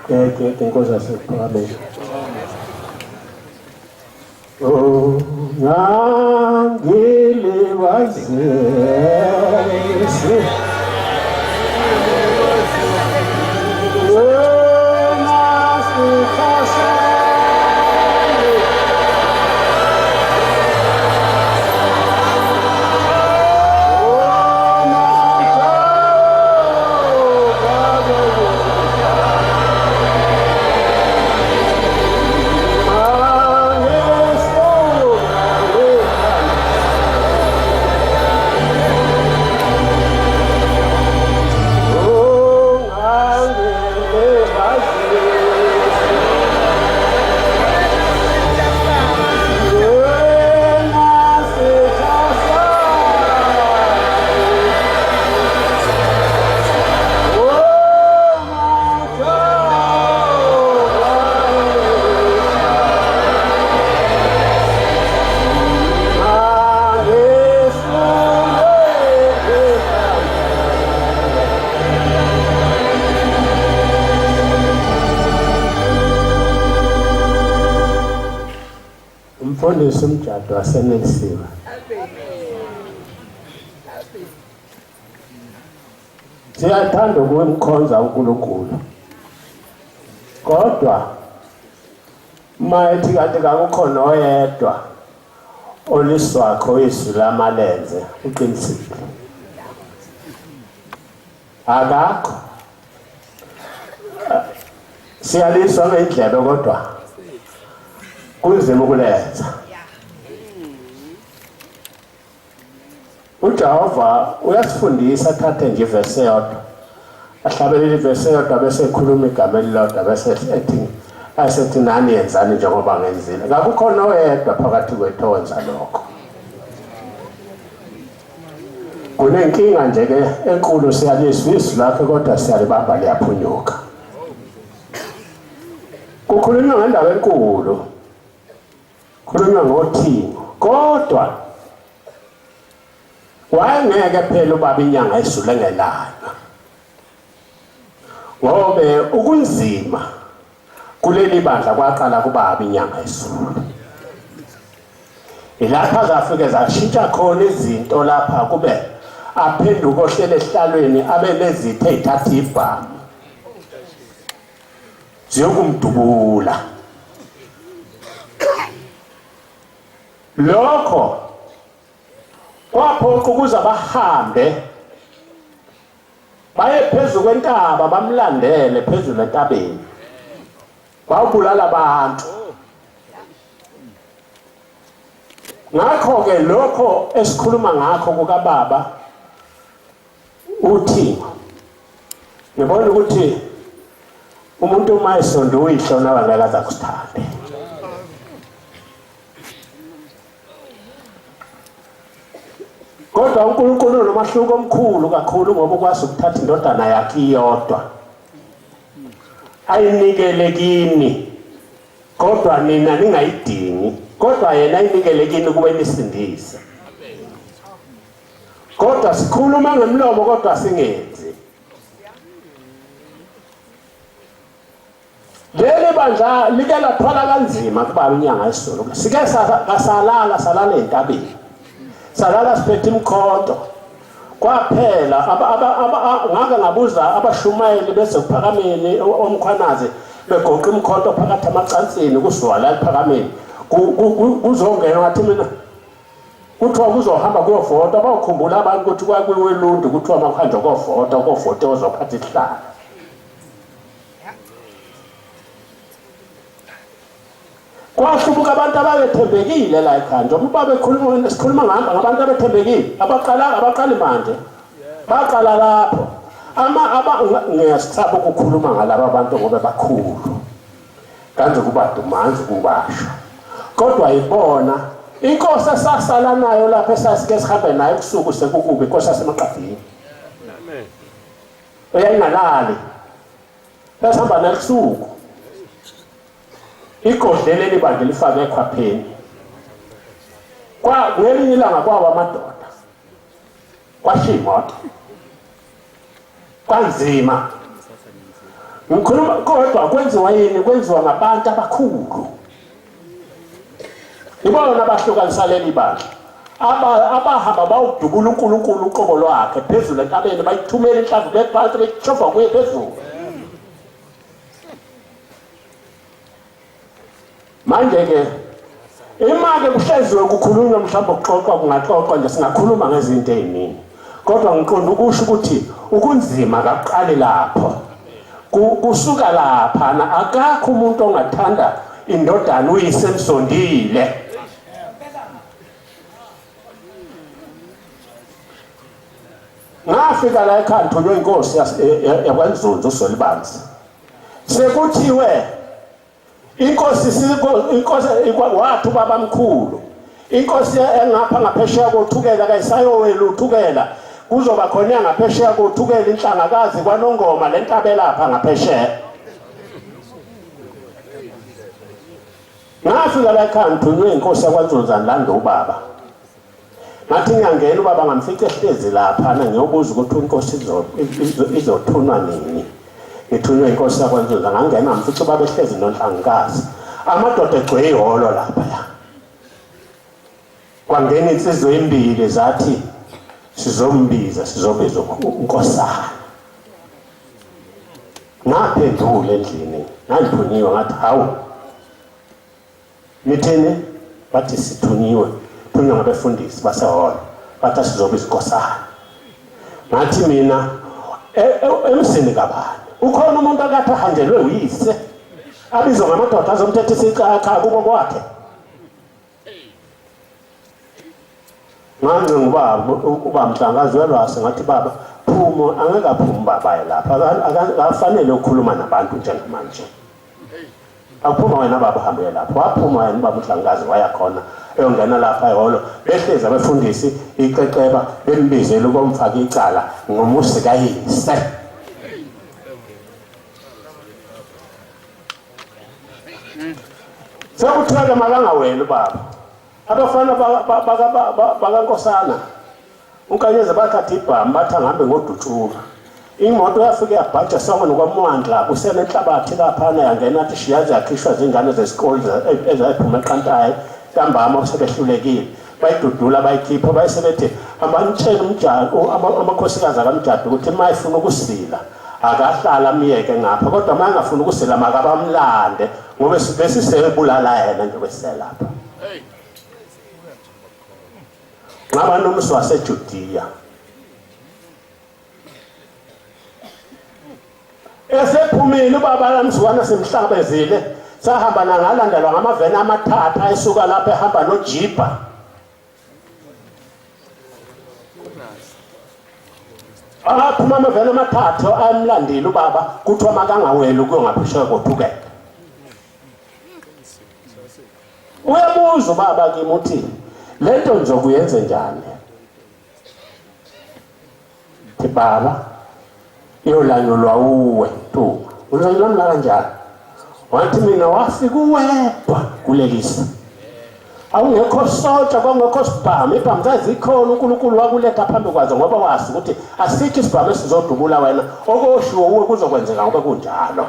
Que cosa se può bene. Oh, angeli vazesi. Umfundisi umjado wasenelisiwe. Siyathanda ukumkhonza uNkulunkulu. Kodwa mayethi kanti kakukhona oyedwa oliswakho izwi lamalenze uqinisile. Akakho. Siyaliswa ngendlebe kodwa kunzima ukulenza. uJehova uyasifundisa athathe nje ivesi eyodwa ahlabelele ivesi eyodwa bese ekhuluma igama elilodwa bese ethi nani yenzani njengoba ngenzile. Kakukhona oyedwa phakathi kwethu owenza lokho. Kunenkinga nje ke enkulu siyaliswa izwi lakhe kodwa siyalibamba liyaphunyuka. Kukhulunywa ngendaba enkulu. Khulunywa ngothingo kodwa wayengeke phela ubaba inyanga esule ngelanga. Ngobe ukunzima kuleli bandla kwaqala kubaba inyanga esule. Ilapha zafike zashintsha khona izinto lapha kube aphenduka ohlele esihlalweni abe nezithe ezithatha ibhamu ziyokumdubula. Lokho kwaphoqa ukuze bahambe baye phezulu kwentaba bamlandele phezulu entabeni bawubulala abantu. Ngakho ke lokho esikhuluma ngakho kukaBaba uthi ngibona ukuthi umuntu uma esonda uyihlo nabangeke aza kusithande. Kodwa uNkulunkulu unomahluko omkhulu kakhulu ngoba ukwazi ukuthatha indodana yakhe iyodwa ayinikele kini kodwa nina ningayidingi kodwa yena ayinikele kini kube nisindise. Kodwa sikhuluma ngemlomo kodwa singenzi. Leli bandla like lathwala kanzima kuba inyanga esolo. Sike salala entabeni. Salala siphethe imkhonto. Kwaphela ngake ngabuza abashumayeli bese kuphakameni omkhwanazi begoqa imkhonto phakathi amacansini kusiwala ephakameni. Kuzongena ngathi mina kuthiwa kuzohamba kuyovota bawukhumbula abantu ukuthi kwakuyiwe Lundu kuthiwa makuhanjwa kuyovota ozophatha isihlalo. Kwahlubuka abantu ababethembekile la ekhaya. Uma bekhuluma sikhuluma ngabantu abethembekile abaqali manje baqala lapho ngiyasithaba ukukhuluma ngalabo abantu ngoba bakhulu kanti kuba dumanzi kubasho. Kodwa ibona inkosi esasala nayo lapha esasike sihambe nayo kusuku sekukubi inkosi yaseMaqabini. Amen. Eyayingalali sasihamba nayo kusuku igodlele libandla lifake ekhwapheni. Ngelinye ilanga kwawa amadoda kwashiya imoto kanzima. Ngikhuluma kodwa kwenziwa yini? Kwenziwa ngabantu abakhulu. Ibona abahlukanisa leli bandla. Abahamba bawudubula uNkulunkulu uqobo lwakhe phezulu entabeni bayithumela inhlamvu lephansi bechofa kuye phezulu. Manje ke imake kuhleziwe kukhulunywa mhlawumbe ukuxoxwa kungaxoxwa nje singakhuluma ngezinto eziningi. Kodwa ngiqonda ukusho ukuthi ukunzima kaqali lapho. Kusuka lapha akakho umuntu ongathanda indodana uyisemsondile. Ngafika la ekhaya ngithunywe inkosi yakwaNzunzu uSolibanzi. Sekuthiwe inkosi wathi ubaba mkhulu. Inkosi engapha ngaphesheya kothukela kayisayowela uthukela. Kuzoba khona ngaphesheya kothukela inhlangakazi kwaNongoma lentabela lapha ngaphesheya. Ngafika la ekhaya ngithunywe inkosi yakwaNzunzu andilanda ubaba. Ngathi ngiyangena ubaba ngamfica ehlezi lapha ngiyobuza ukuthi inkosi izothunwa nini. Ngithunywe inkosi yakwaNzunzu ngangena ngamfica ubaba ehlezi noNhlangikazi. Amadoda egcwele ihholo lapha ya. Kwangena insizwa embili zathi sizombiza sizobiza uNkosana. Ngaphendula endlini ngithunyiwe ngathi hawu. Nithini? Bathi sithunyiwe. Thunywa ngabefundisi baseholo. Bathi sizobiza uNkosana. Ngathi mina emsini kabani. Ukhona umuntu akathi ahanjelwe uyise. Abizwa ngamadoda azomthethisa icakha kubo kwakhe. Manje ubaba Mhlangazi welwase ngathi baba phuma angeke aphume baba lapha akafanele ukukhuluma nabantu njengamanje. Akuphuma wena baba hambe lapha. Waphuma wena ubaba Mhlangazi waya khona eyongena lapha eholo behleza abefundisi iqeqeba bembizela ukomfaka icala ngomusi kayise. Sekuthiwa makangawela ubaba. Abafana bakaNkosana unkanyeze bathatha ibhamu bathi angahambe ngoDutshula. Imoto yafika yabhaja sonke nokwamandla usenenhlabathi laphana yangena athi shiyazi yakhishwa zingane zesikole ezayiphuma eQantayi ntambama sebehlulekile. Bayidudula bayikhipha bayisebethi abanitshela umjado amakhosikazi akamjado ukuthi mayifuna ukusila akahlala amiyeke ngapha kodwa mayengafuna ukusila makabamlande ngoba besisebulala yena nje beselapha. Ngaba nomsi waseJudiya. Esephumile ubaba lamzwana semhlabezile sahamba nangalandelwa ngamaveni amathathu ayisuka lapha ehamba noJipa. Aphuma amaveni amathathu ayemlandile ubaba kuthiwa makangaweli ukuyongaphesheya kothukela. Uyabuza ubaba kimi uthi lento ngizokuyenza njani? Thi baba iyolanyulwa uwe tu. Uzoyilamla kanjani? Wathi mina wafika uwedwa kulelisa. Awungekho sotsha kwangekho sibhamu. Ibhamu zazikhona uNkulunkulu wakuletha phambi kwazo ngoba wazi ukuthi asikho isibhamu esizodubula wena. Okoshiwo uwe kuzokwenzeka ngoba kunjalo.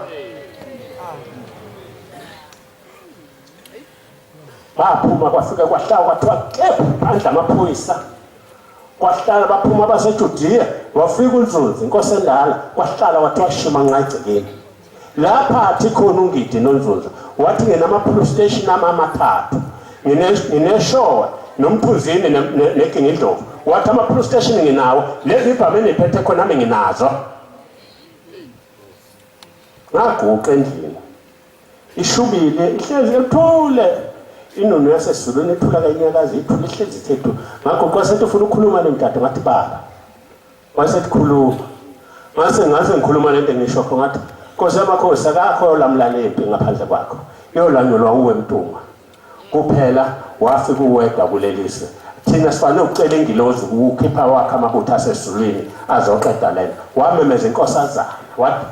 Baphuma kwafika kwahlala kwathiwa kepha phandle amaphoyisa. Kwahlala baphuma abaseJudiya wafika uNzunzu inkosi endala kwahlala kwathiwa shima ngagcikeni. Lapha athi khona uNgidi noNzunzu wathi ngenama police station amathathu. Ngineshowa nomphuzini neGingindlovu. Wathi ama police station nginawo lezi ibhamu eniphethe khona nami nginazo. Ngaguqa endlini. Ishubile ihlezi ethule. Inono yaseSulwini ethula kanyakazi ithula ihlezi thethu. Ngakho kwasethi ufuna ukukhuluma nemtata ngathi baba. Wasethi khuluma. Ngase ngikhuluma lento ngisho ngathi Nkosi yamakhosi akakho lamlalempi ngaphandle kwakho. Yolanyulwa uwe Mtungwa. Kuphela wafika uwedwa kulelise. Thina sifanele ukucela ingilozi ukukhipha wakhe amabutho aseSulwini azoqeda lena. Wamemeza inkosazana. Wathi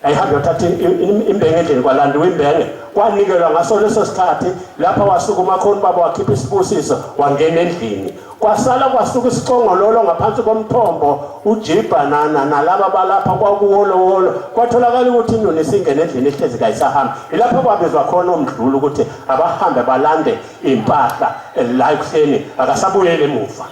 ayihambe yothatha imbenge endlini kwalanda imbenge kwanikelwa ngaso leso sikhathi lapha wasukuma khona baba wakhipha isibusiso wangena endlini kwasala kwasuka isiqongololo ngaphansi komthombo uJibhanana nalaba balapha kwakuwolowolo kwatholakala ukuthi inoni singene endlini ehlezi kayisahamba ilapha kwabizwa khona umdlulu ukuthi abahambe balande impahla la ekuseni akasabuyele emuva.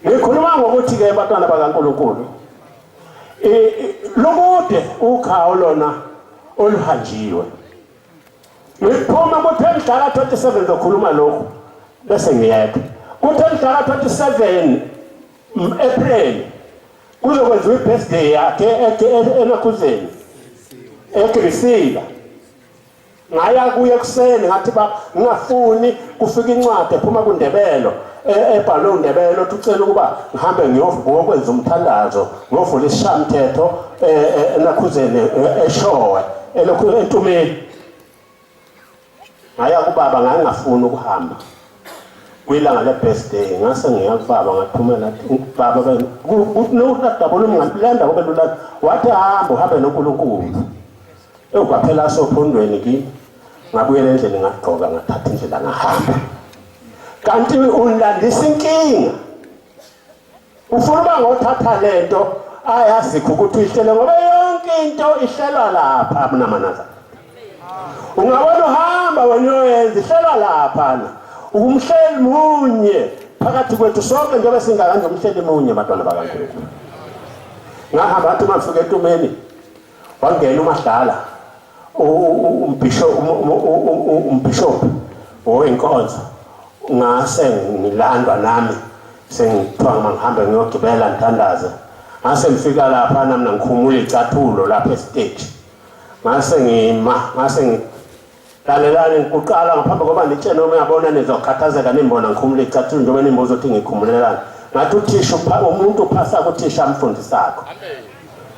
Ngikhuluma ngokuthi ke bantwana bakaNkulunkulu lokude ukhawu lona oluhanjiwe ngiphuma ku-10 Daka 27 zokhuluma lokhu bese ngiyeka ku-10 Daka 27 April kuzokwenziwa i-birthday yakhe eNakhuzeni eGrisika ngaya kuye kuseni ngathi ngingafuni kufika incwadi ephuma kuNdebelo ebhalwe uNdebelo uthi ucela ukuba ngihambe ngiyokwenza umthandazo ngiyovula isishamthetho eNakhuzeni eShowe eNtumeni ngaya kubaba ngangafuni ukuhamba kwilanga le-birthday ngase ngiyakubaba ngathumela baba kunodabula umngalanda kube lula wathi hamba uhambe noNkulunkulu kwaphela sophondweni kimi ngabuyela endlini ngagqoka ngathatha indlela ngahamba kanti ulandisa inkinga ufuna uba ngothatha lento ayazikho ukuthi uyihlele ngoba yonke into ihlelwa lapha mnamanazana ungabona uhamba wena uyoyenza ihlelwa laphana umhleli munye phakathi kwethu sonke njengoba singakanje umhleli munye bantwana bakaNkulunkulu ngahamba athi mafika eNtumeni wangena uMadlala umbishop oyinkonzo ngase ngilandwa nami sengithiwa mangihambe ngiyogibela ngithandaze ngase ngifika lapha nami ngikhumula icathulo lapha estage ngase ngilalelani ngikuqala ngaphambi koba ngitshene noma uyabona nizokhathazeka nimbona ngikhumula icathulo njengoba nimbuza ukuthi ngikhumulelani ngathi uthisha umuntu uphasa kuthisha amfundisakho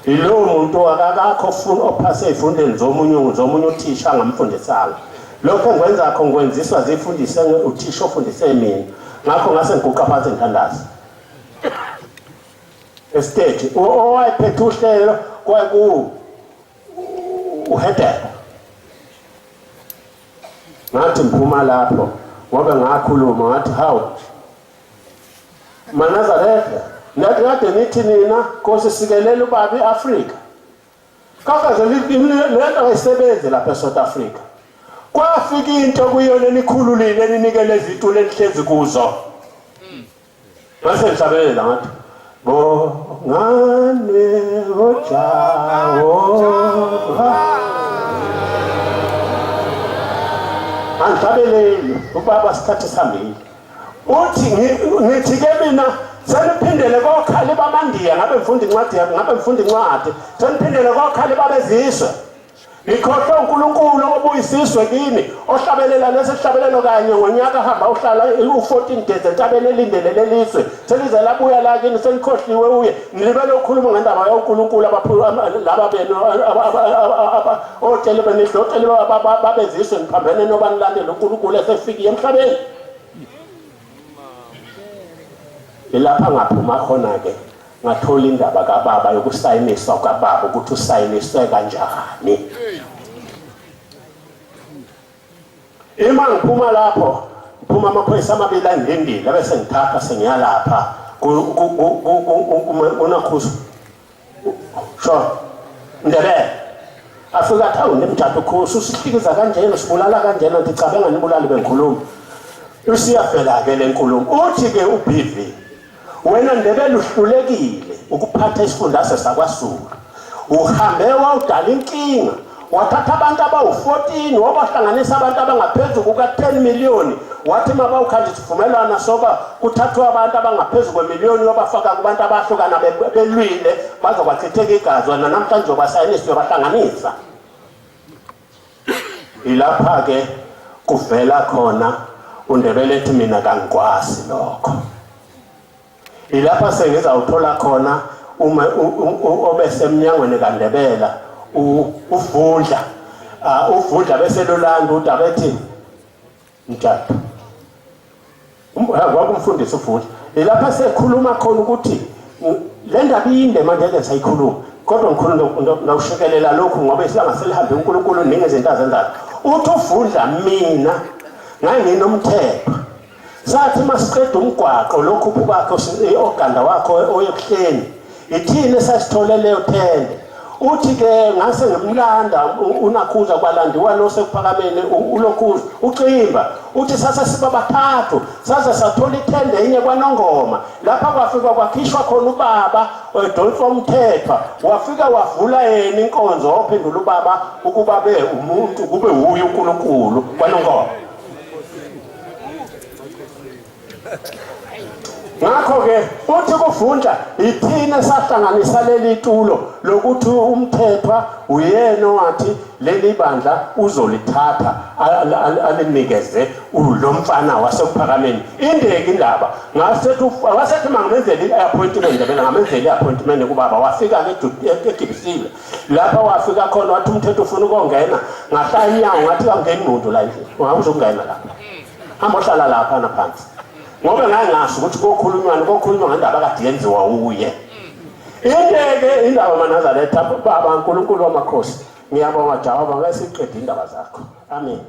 ilo muntu akakho ufuna ophase ifundeni zomunye uthisha angamfundisanga lokho engwenzakho ngikwenziswa zifundise uthisha ofundise mina ngakho ngase ngiguqa phansi ngithandaza estage owayephethe uhlelo kwaku uhedela ngathi mphuma lapho ngoba ngakhuluma ngathi hawu Manazaretha nathi kade nithi nina Nkosi sikelele ubaba eAfrika kakaze lento ayisebenze lapha eSouth Africa kwafika into kuyona nikhululile ninikele izitulo enhlezi kuzo bese ngisabelela ngathi bongane ojawo angisabeleli ubaba sikhathi sihambile uthi ngithi ke mina seniphindele kokhali bamandiya ngabe ngifunda incwadi seniphindele kokhali babeziswe ikhohle uNkulunkulu obuyisiswe kini ohlabelela lesihlabelelo kanye ngonyaka hamba uhlala u14 days entabeni elindelele lelizwe selize labuya la kini selikhohliwe uye nilibele ukukhuluma ngendaba yoNkulunkulu laba benu otshele benihlothele babeziswe niphambene noba nilandele uNkulunkulu esefika emhlabeni ilapha ngaphuma khona ke ngathola indaba kaBaba yokusayiniswa kaBaba ukuthi usayiniswe kanjani ngiphuma lapho ngiphuma amaphoyisa amabili andindile bese ngithatha sengiyalapha uNakhuzu Ndebele afika athi awunemjado Khosi usihlikiza kanjena sibulala kanjena ngicabanga nibulali bengikhuluma usiyafela ke lenkulumo uthi ke uBV wena Ndebele uhlulekile ukuphatha isifundazwe sakwaZulu uhambe wawudala inkinga wathatha abantu abawu14 wabahlanganisa abantu abangaphezulu kuka10 million wathi mabawukhanda isivumelwano soba kuthathwa abantu abangaphezulu kwemiliyoni wabafaka kubantu abahlukana belwile bazokwachitheka igazi wena namhlanje basayinisi yobahlanganisa ilapha ke kuvela khona uNdebele ethi mina kangikwazi lokho ilapha sengizawuthola khona uma obesemnyangweni kaNdebele uvundla bese lolanda udaba ethi mthatha kwakumfundisa uvundla ilapha sekhuluma khona ukuthi le ndaba inde manje ngeke sayikhuluma kodwa ngikhuluma nawushekelela lokhu ngoba isingaselihambe uNkulunkulu ninge izinto azenzayo uthi ufunda mina nganginomthetho sathi masiqeda umgwaqo lokhu kwakhe oganda wakho oyebuhleni ithini sasithole leyo thende uthi ke ngase ngimlanda unakhuza kwalandiwa lo sekuphakameni ulokhuza ucimba uthi sasa siba bathathu sasa sathola ithende enye kwaNongoma lapha kwafika kwakhishwa khona ubaba oDolfo umthethwa wafika wavula yena inkonzo ophendula ubaba ukuba be umuntu kube huye uNkulunkulu kwaNongoma. Ngakho ke uthi kuvunja ithina sahlanganisa leli tulo lokuthi umthethwa uyena wathi leli bandla uzolithatha alinikeze lo mfana wasephakameni indeki indaba ngasethi mangenzele iappointment bena ngamenzele iappointment kubaba wafika ke eGibisile lapha wafika khona wathi umthetho ufuna ukongena ngahlala inyawo ngathi angeni umuntu la endlini ungakuzongena lapha hamba ohlala lapha naphansi ngoba ngangazi ukuthi kokhulunywa ngendaba kade yenziwa uye indeke indaba manazaletha baba uNkulunkulu wamakhosi ngiyabonga Jehova ngasiqeda indaba zakho amen.